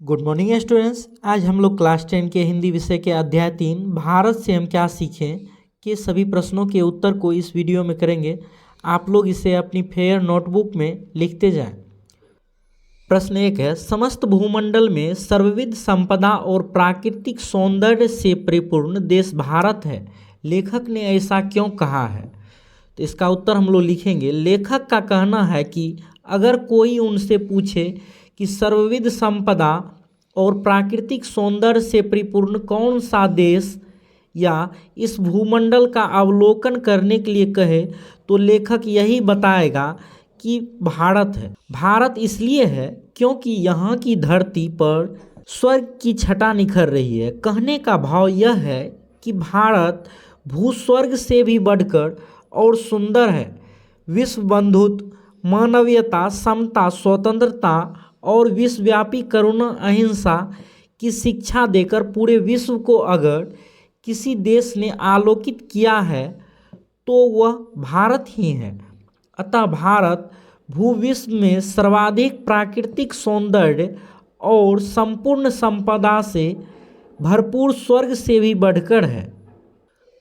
Good morning students. आज हम लोग क्लास 10 के हिंदी विषय के अध्याय 3 भारत से हम क्या सीखें के सभी प्रश्नों के उत्तर को इस वीडियो में करेंगे। आप लोग इसे अपनी फेयर नोटबुक में लिखते जाएं। प्रश्न 1 है, समस्त भूमंडल में सर्वविध संपदा और प्राकृतिक सौंदर्य से परिपूर्ण देश भारत है। लेखक ने ऐसा क्यों कहा है? तो इसका उत्तर हम लोग लिखेंगे। लेखक का कहना है कि अगर कोई उनसे पूछे कि सर्वविध संपदा और प्राकृतिक सौंदर्य से परिपूर्ण कौन सा देश या इस भूमंडल का अवलोकन करने के लिए कहे, तो लेखक यही बताएगा कि भारत है। भारत इसलिए है क्योंकि यहाँ की धरती पर स्वर्ग की छटा निखर रही है। कहने का भाव यह है कि भारत भूस्वर्ग से भी बढ़कर और सुंदर है। विश्व बंधुत्व, मानवीयता, समता, स्वतंत्रता और विश्वव्यापी करुणा, अहिंसा की शिक्षा देकर पूरे विश्व को अगर किसी देश ने आलोकित किया है तो वह भारत ही है। अतः भारत भूविश्व में सर्वाधिक प्राकृतिक सौंदर्य और संपूर्ण संपदा से भरपूर स्वर्ग से भी बढ़कर है।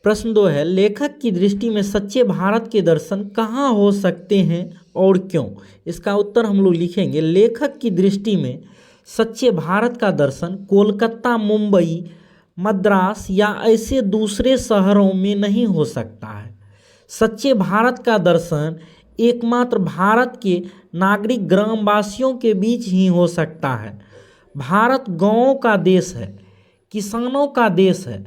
प्रश्न 2 है, लेखक की दृष्टि में सच्चे भारत के दर्शन कहाँ हो सकते हैं और क्यों? इसका उत्तर हम लोग लिखेंगे। लेखक की दृष्टि में सच्चे भारत का दर्शन कोलकाता, मुंबई, मद्रास या ऐसे दूसरे शहरों में नहीं हो सकता है। सच्चे भारत का दर्शन एकमात्र भारत के नागरिक ग्रामवासियों के बीच ही हो सकता है। भारत गांवों का देश है, किसानों का देश है।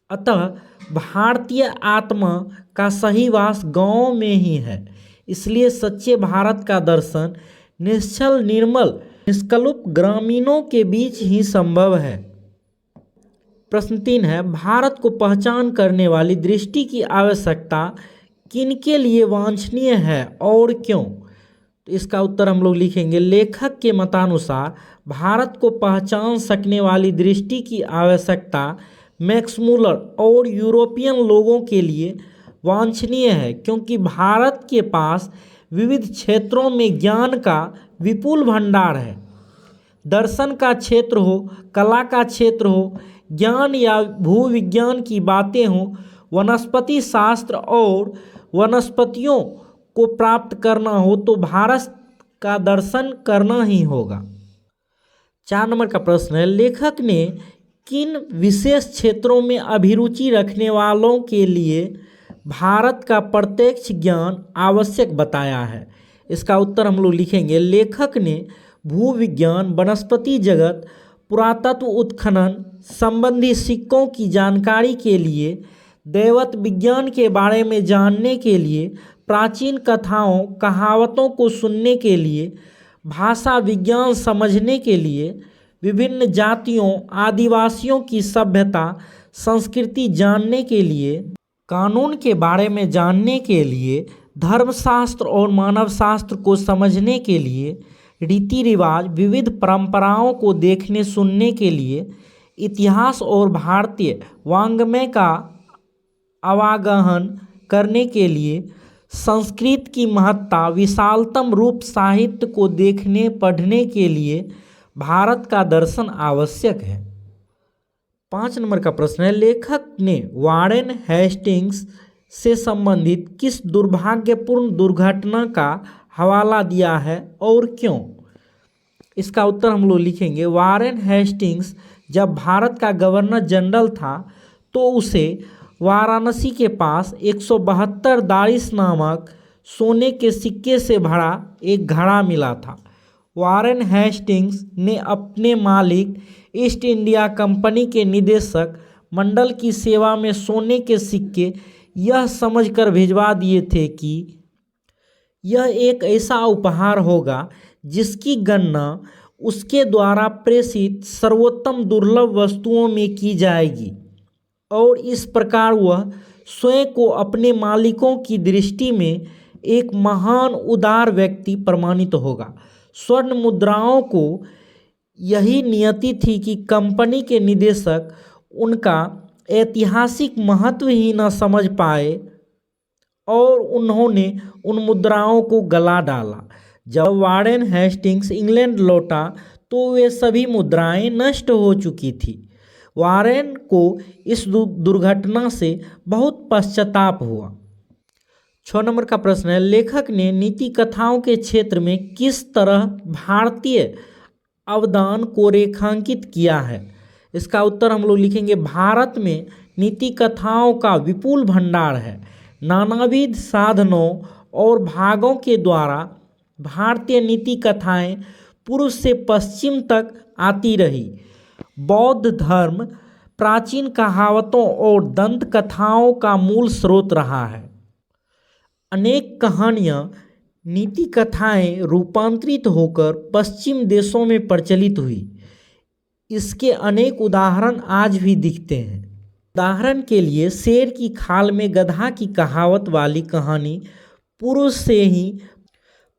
अतः भारतीय आत्मा का सही वास गांवों में ही है। इसलिए सच्चे भारत का दर्शन निश्चल, निर्मल, निष्कलुष ग्रामीणों के बीच ही संभव है। प्रश्न 3 है, भारत को पहचान करने वाली दृष्टि की आवश्यकता किनके लिए वांछनीय है और क्यों? तो इसका उत्तर हम लोग लिखेंगे। लेखक के मतानुसार भारत को पहचान सकने वाली दृष्टि की आवश्यकता मैक्स मूलर और यूरोपियन लोगों के लिए वांछनीय है, क्योंकि भारत के पास विविध क्षेत्रों में ज्ञान का विपुल भंडार है। दर्शन का क्षेत्र हो, कला का क्षेत्र हो, ज्ञान या भूविज्ञान की बातें हो, वनस्पति शास्त्र और वनस्पतियों को प्राप्त करना हो तो भारत का दर्शन करना ही होगा। 4 नंबर का प्रश्न है, लेखक ने किन विशेष क्षेत्रों में अभिरुचि रखने वालों के लिए भारत का प्रत्यक्ष ज्ञान आवश्यक बताया है? इसका उत्तर हम लोग लिखेंगे। लेखक ने भूविज्ञान, वनस्पति जगत, पुरातत्व उत्खनन संबंधी सिक्कों की जानकारी के लिए, दैवत विज्ञान के बारे में जानने के लिए, प्राचीन कथाओं कहावतों को सुनने के लिए, भाषा विज्ञान समझने के लिए, विभिन्न जातियों आदिवासियों की सभ्यता संस्कृति जानने के लिए, कानून के बारे में जानने के लिए, धर्मशास्त्र और मानवशास्त्र को समझने के लिए, रीति रिवाज विविध परंपराओं को देखने सुनने के लिए, इतिहास और भारतीय वाङ्मय का अवगाहन करने के लिए, संस्कृत की महत्ता विशालतम रूप साहित्य को देखने पढ़ने के लिए भारत का दर्शन आवश्यक है। 5 नंबर का प्रश्न है, लेखक ने वारेन हेस्टिंग्स से संबंधित किस दुर्भाग्यपूर्ण दुर्घटना का हवाला दिया है और क्यों? इसका उत्तर हम लोग लिखेंगे। वारेन हेस्टिंग्स जब भारत का गवर्नर जनरल था तो उसे वाराणसी के पास 172 दारिस नामक सोने के सिक्के से भरा एक घड़ा मिला था। वारेन हेस्टिंग्स ने अपने मालिक ईस्ट इंडिया कंपनी के निदेशक मंडल की सेवा में सोने के सिक्के यह समझकर भिजवा दिए थे कि यह एक ऐसा उपहार होगा जिसकी गणना उसके द्वारा प्रेषित सर्वोत्तम दुर्लभ वस्तुओं में की जाएगी और इस प्रकार वह स्वयं को अपने मालिकों की दृष्टि में एक महान उदार व्यक्ति प्रमाणित होगा। स्वर्ण मुद्राओं को यही नियति थी कि कंपनी के निदेशक उनका ऐतिहासिक महत्व ही न समझ पाए और उन्होंने उन मुद्राओं को गला डाला। जब वारेन हेस्टिंग्स इंग्लैंड लौटा तो वे सभी मुद्राएं नष्ट हो चुकी थी। वारेन को इस दुर्घटना से बहुत पश्चाताप हुआ। 6 नंबर का प्रश्न है, लेखक ने नीति कथाओं के क्षेत्र में किस तरह भारतीय अवदान को रेखांकित किया है? इसका उत्तर हम लोग लिखेंगे, भारत में नीति कथाओं का विपुल भंडार है। नानाविध साधनों और भागों के द्वारा भारतीय नीति कथाएं पूर्व से पश्चिम तक आती रही। बौद्ध धर्म प्राचीन कहावतों और दंत कथाओं का मूल स्रोत रहा है। अनेक कहानियां, नीति कथाएं रूपांतरित होकर पश्चिम देशों में प्रचलित हुई। इसके अनेक उदाहरण आज भी दिखते हैं। उदाहरण के लिए शेर की खाल में गधा की कहावत वाली कहानी पूर्व से ही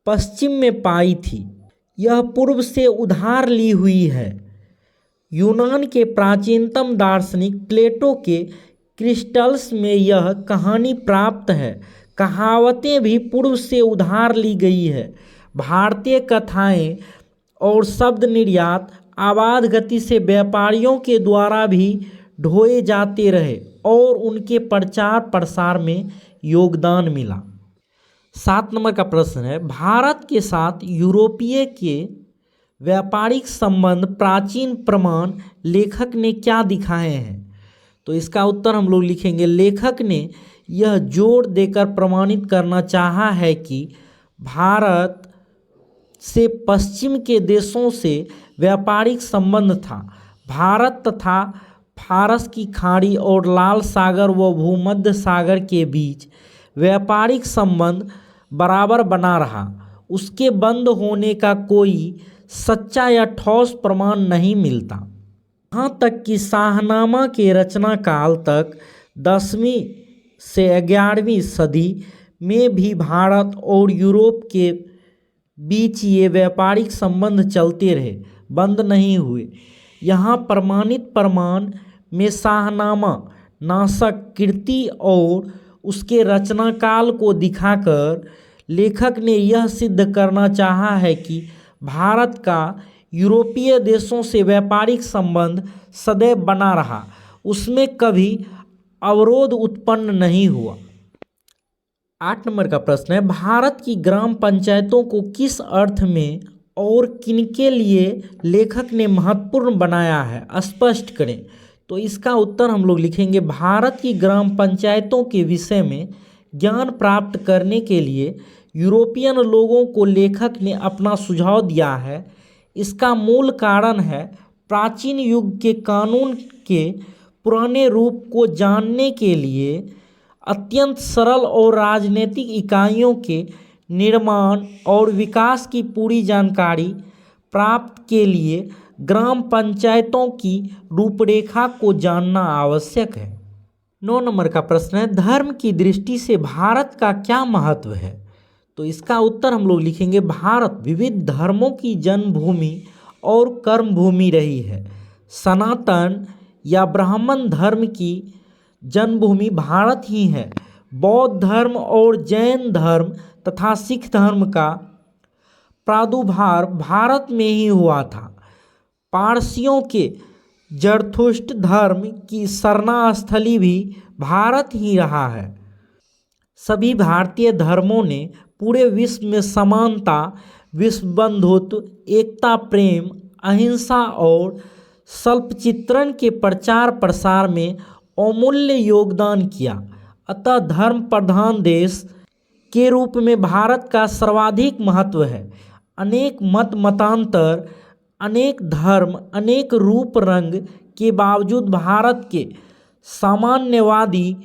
पश्चिम में पाई थी। यह पूर्व से उधार ली हुई है। यूनान के प्राचीनतम दार्शनिक प्लेटो के क्रिस्टल्स में यह कहानी प्राप्त है। कहावतें भी पूर्व से उधार ली गई है। भारतीय कथाएं और शब्द निर्यात आबाद गति से व्यापारियों के द्वारा भी ढोए जाते रहे और उनके प्रचार प्रसार में योगदान मिला। 7 नंबर का प्रश्न है, भारत के साथ यूरोपीय के व्यापारिक संबंध प्राचीन प्रमाण लेखक ने क्या दिखाए हैं? तो इसका उत्तर हम लोग लिखेंगे, लेखक ने यह जोर देकर प्रमाणित करना चाहा है कि भारत से पश्चिम के देशों से व्यापारिक संबंध था। भारत तथा फारस की खाड़ी और लाल सागर व भूमध्य सागर के बीच व्यापारिक संबंध बराबर बना रहा। उसके बंद होने का कोई सच्चा या ठोस प्रमाण नहीं मिलता। यहाँ तक कि शाहनामा के रचना काल तक 10वीं से 11वीं सदी में भी भारत और यूरोप के बीच ये व्यापारिक संबंध चलते रहे, बंद नहीं हुए। यहाँ प्रमाणित प्रमाण में शाहनामा नाशक कृति और उसके रचनाकाल को दिखाकर लेखक ने यह सिद्ध करना चाहा है कि भारत का यूरोपीय देशों से व्यापारिक संबंध सदैव बना रहा, उसमें कभी अवरोध उत्पन्न नहीं हुआ। 8 नंबर का प्रश्न है, भारत की ग्राम पंचायतों को किस अर्थ में और किनके लिए लेखक ने महत्वपूर्ण बनाया है, स्पष्ट करें। तो इसका उत्तर हम लोग लिखेंगे, भारत की ग्राम पंचायतों के विषय में ज्ञान प्राप्त करने के लिए यूरोपियन लोगों को लेखक ने अपना सुझाव दिया है। इसका मूल कारण है प्राचीन युग के कानून के पुराने रूप को जानने के लिए अत्यंत सरल और राजनीतिक इकाइयों के निर्माण और विकास की पूरी जानकारी प्राप्त के लिए ग्राम पंचायतों की रूपरेखा को जानना आवश्यक है। 9 नंबर का प्रश्न है, धर्म की दृष्टि से भारत का क्या महत्व है? तो इसका उत्तर हम लोग लिखेंगे, भारत विविध धर्मों की जन्मभूमि और कर्मभूमि रही है। सनातन या ब्राह्मण धर्म की जन्मभूमि भारत ही है। बौद्ध धर्म और जैन धर्म तथा सिख धर्म का प्रादुर्भाव भारत में ही हुआ था। पारसियों के जरथुस्त्र धर्म की शरणास्थली भी भारत ही रहा है। सभी भारतीय धर्मों ने पूरे विश्व में समानता, विश्व बंधुत्व, एकता, प्रेम, अहिंसा और स्वल्पचित्रण के प्रचार प्रसार में अमूल्य योगदान किया। अतः धर्म प्रधान देश के रूप में भारत का सर्वाधिक महत्व है। अनेक मत मतांतर, अनेक धर्म, अनेक रूप रंग के बावजूद भारत के सामान्यवादी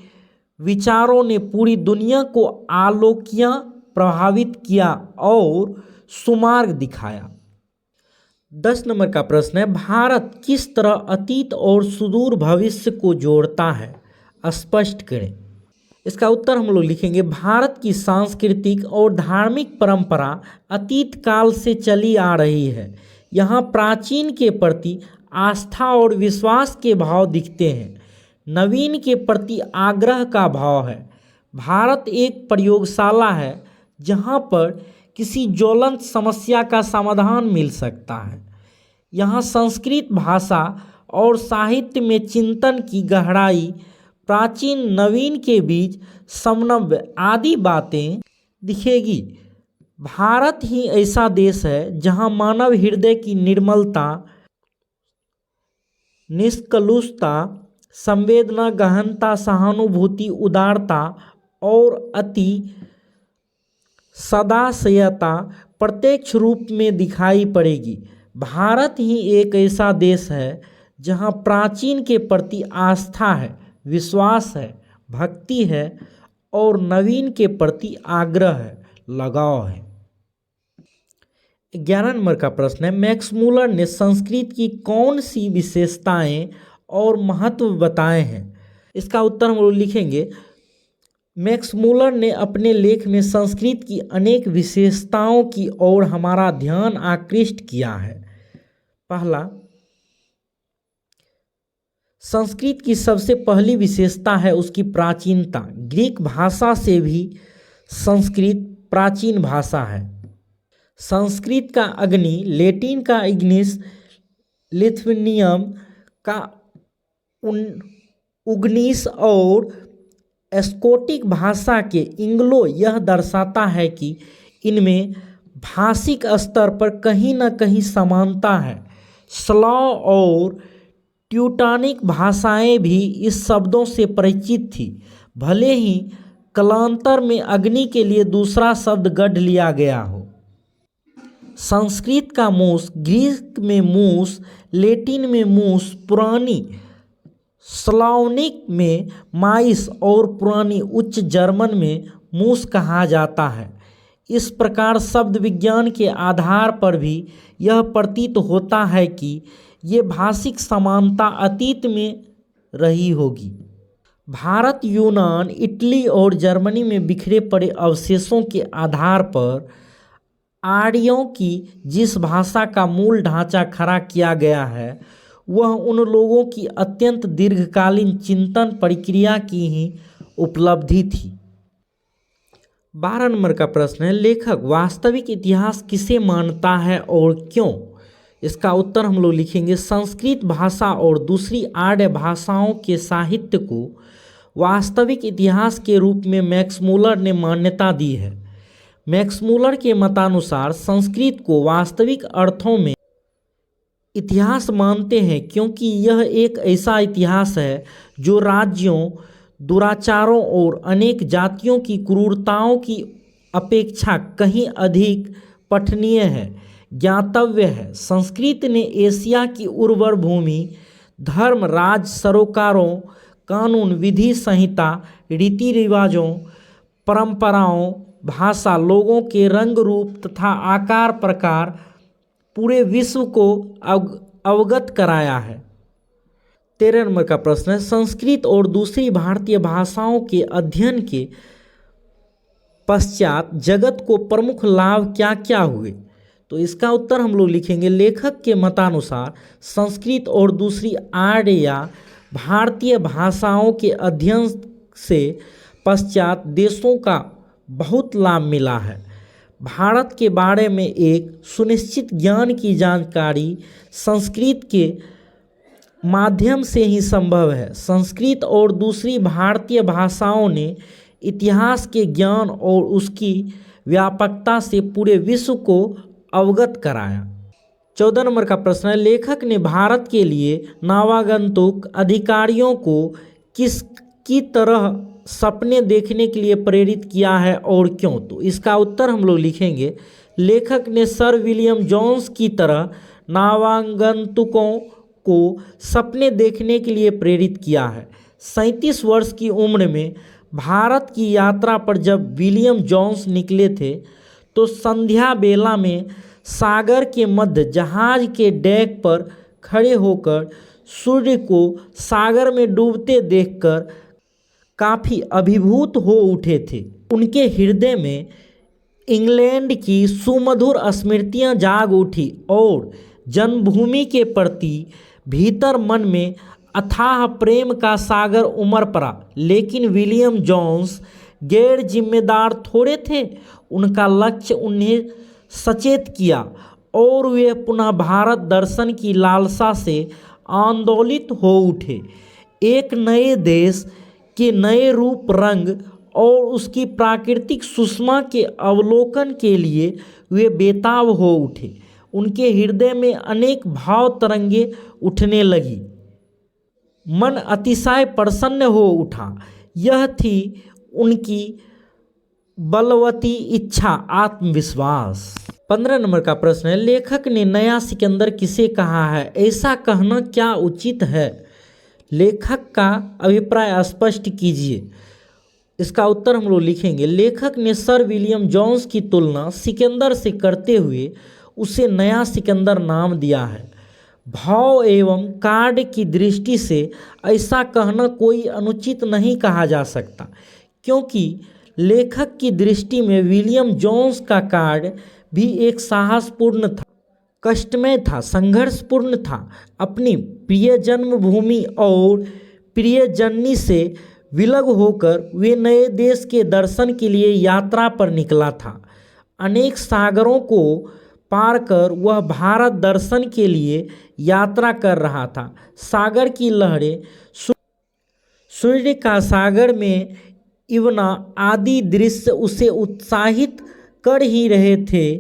विचारों ने पूरी दुनिया को आलोकिया, प्रभावित किया और सुमार्ग दिखाया। 10 नंबर का प्रश्न है, भारत किस तरह अतीत और सुदूर भविष्य को जोड़ता है, स्पष्ट करें। इसका उत्तर हम लोग लिखेंगे, भारत की सांस्कृतिक और धार्मिक परंपरा अतीत काल से चली आ रही है। यहाँ प्राचीन के प्रति आस्था और विश्वास के भाव दिखते हैं। नवीन के प्रति आग्रह का भाव है। भारत एक प्रयोगशाला है जहाँ पर किसी ज्वलंत समस्या का समाधान मिल सकता है। यहाँ संस्कृत भाषा और साहित्य में चिंतन की गहराई, प्राचीन नवीन के बीच समन्वय आदि बातें दिखेगी। भारत ही ऐसा देश है जहाँ मानव हृदय की निर्मलता, निष्कलुषता, संवेदना, गहनता, सहानुभूति, उदारता और अति सदाशयता प्रत्यक्ष रूप में दिखाई पड़ेगी। भारत ही एक ऐसा देश है जहाँ प्राचीन के प्रति आस्था है, विश्वास है, भक्ति है और नवीन के प्रति आग्रह है, लगाव है। 11 नंबर का प्रश्न है, मैक्स मूलर ने संस्कृत की कौन सी विशेषताएं और महत्व बताए हैं? इसका उत्तर हम लोग लिखेंगे, मैक्स मूलर ने अपने लेख में संस्कृत की अनेक विशेषताओं की ओर हमारा ध्यान आकृष्ट किया है। पहला, संस्कृत की सबसे पहली विशेषता है उसकी प्राचीनता। ग्रीक भाषा से भी संस्कृत प्राचीन भाषा है। संस्कृत का अग्नि, लैटिन का इग्निस, लिथुनियम का उग्निस और स्कोटिक भाषा के इंग्लो यह दर्शाता है कि इनमें भाषिक स्तर पर कहीं न कहीं समानता है। स्लाव और ट्यूटानिक भाषाएं भी इस शब्दों से परिचित थी, भले ही कालांतर में अग्नि के लिए दूसरा शब्द गढ़ लिया गया हो। संस्कृत का मूस, ग्रीक में मूस, लैटिन में मूस, पुरानी स्लावनिक में माइस और पुरानी उच्च जर्मन में मूस कहा जाता है। इस प्रकार शब्द विज्ञान के आधार पर भी यह प्रतीत होता है कि ये भाषिक समानता अतीत में रही होगी। भारत, यूनान, इटली और जर्मनी में बिखरे पड़े अवशेषों के आधार पर आर्यों की जिस भाषा का मूल ढांचा खड़ा किया गया है वह उन लोगों की अत्यंत दीर्घकालीन चिंतन प्रक्रिया की ही उपलब्धि थी। 12 नंबर का प्रश्न है, लेखक वास्तविक इतिहास किसे मानता है और क्यों? इसका उत्तर हम लोग लिखेंगे, संस्कृत भाषा और दूसरी आर्य भाषाओं के साहित्य को वास्तविक इतिहास के रूप में मैक्स मूलर ने मान्यता दी है। मैक्स मूलर के मतानुसार संस्कृत को वास्तविक अर्थों में इतिहास मानते हैं क्योंकि यह एक ऐसा इतिहास है जो राज्यों, दुराचारों और अनेक जातियों की क्रूरताओं की अपेक्षा कहीं अधिक पठनीय है, ज्ञातव्य है। संस्कृत ने एशिया की उर्वर भूमि, धर्म, राज, सरोकारों, कानून, विधि संहिता, रीति रिवाजों, परंपराओं, भाषा, लोगों के रंग रूप तथा आकार प्रकार पूरे विश्व को अवगत कराया है। 13 नंबर का प्रश्न है, संस्कृत और दूसरी भारतीय भाषाओं के अध्ययन के पश्चात जगत को प्रमुख लाभ क्या क्या हुए? तो इसका उत्तर हम लोग लिखेंगे, लेखक के मतानुसार संस्कृत और दूसरी आर्य या भारतीय भाषाओं के अध्ययन से पश्चात देशों का बहुत लाभ मिला है। भारत के बारे में एक सुनिश्चित ज्ञान की जानकारी संस्कृत के माध्यम से ही संभव है। संस्कृत और दूसरी भारतीय भाषाओं ने इतिहास के ज्ञान और उसकी व्यापकता से पूरे विश्व को अवगत कराया। 14 नंबर का प्रश्न है, लेखक ने भारत के लिए नवागंतुक अधिकारियों को किसकी तरह सपने देखने के लिए प्रेरित किया है और क्यों? तो इसका उत्तर हम लोग लिखेंगे, लेखक ने सर विलियम जोन्स की तरह नवागंतुकों को सपने देखने के लिए प्रेरित किया है। 37 वर्ष की उम्र में भारत की यात्रा पर जब विलियम जोन्स निकले थे तो संध्या बेला में सागर के मध्य जहाज के डेक पर खड़े होकर सूर्य को सागर में डूबते देखकर काफ़ी अभिभूत हो उठे थे। उनके हृदय में इंग्लैंड की सुमधुर स्मृतियां जाग उठी और जन्मभूमि के प्रति भीतर मन में अथाह प्रेम का सागर उमड़ पड़ा। लेकिन विलियम जोन्स गैर जिम्मेदार थोड़े थे। उनका लक्ष्य उन्हें सचेत किया और वे पुनः भारत दर्शन की लालसा से आंदोलित हो उठे। एक नए देश के नए रूप, रंग और उसकी प्राकृतिक सुषमा के अवलोकन के लिए वे बेताब हो उठे। उनके हृदय में अनेक भाव तरंगे उठने लगी। मन अतिशय प्रसन्न हो उठा। यह थी उनकी बलवती इच्छा, आत्मविश्वास। 15 नंबर का प्रश्न है, लेखक ने नया सिकंदर किसे कहा है? ऐसा कहना क्या उचित है? लेखक का अभिप्राय स्पष्ट कीजिए। इसका उत्तर हम लोग लिखेंगे, लेखक ने सर विलियम जोन्स की तुलना सिकंदर से करते हुए उसे नया सिकंदर नाम दिया है। भाव एवं कार्ड की दृष्टि से ऐसा कहना कोई अनुचित नहीं कहा जा सकता, क्योंकि लेखक की दृष्टि में विलियम जोन्स का कार्ड भी एक साहसपूर्ण था, कष्टमय था, संघर्षपूर्ण था। अपनी प्रिय जन्मभूमि और प्रिय जननी से विलग होकर वे नए देश के दर्शन के लिए यात्रा पर निकला था। अनेक सागरों को पार कर वह भारत दर्शन के लिए यात्रा कर रहा था। सागर की लहरें, सूर्य का सागर में इवना आदि दृश्य उसे उत्साहित कर ही रहे थे।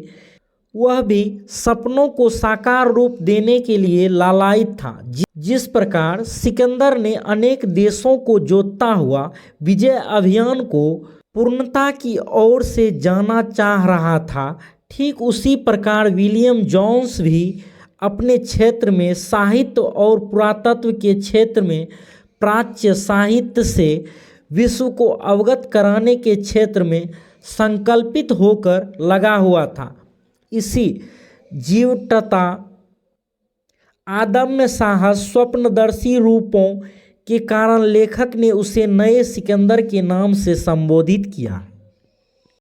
वह भी सपनों को साकार रूप देने के लिए लालायित था। जिस प्रकार सिकंदर ने अनेक देशों को जोतता हुआ विजय अभियान को पूर्णता की ओर से जाना चाह रहा था, ठीक उसी प्रकार विलियम जोन्स भी अपने क्षेत्र में, साहित्य और पुरातत्व के क्षेत्र में, प्राच्य साहित्य से विश्व को अवगत कराने के क्षेत्र में संकल्पित होकर लगा हुआ था। इसी जीवटता, आदम्य साहस, स्वप्नदर्शी रूपों के कारण लेखक ने उसे नए सिकंदर के नाम से संबोधित किया।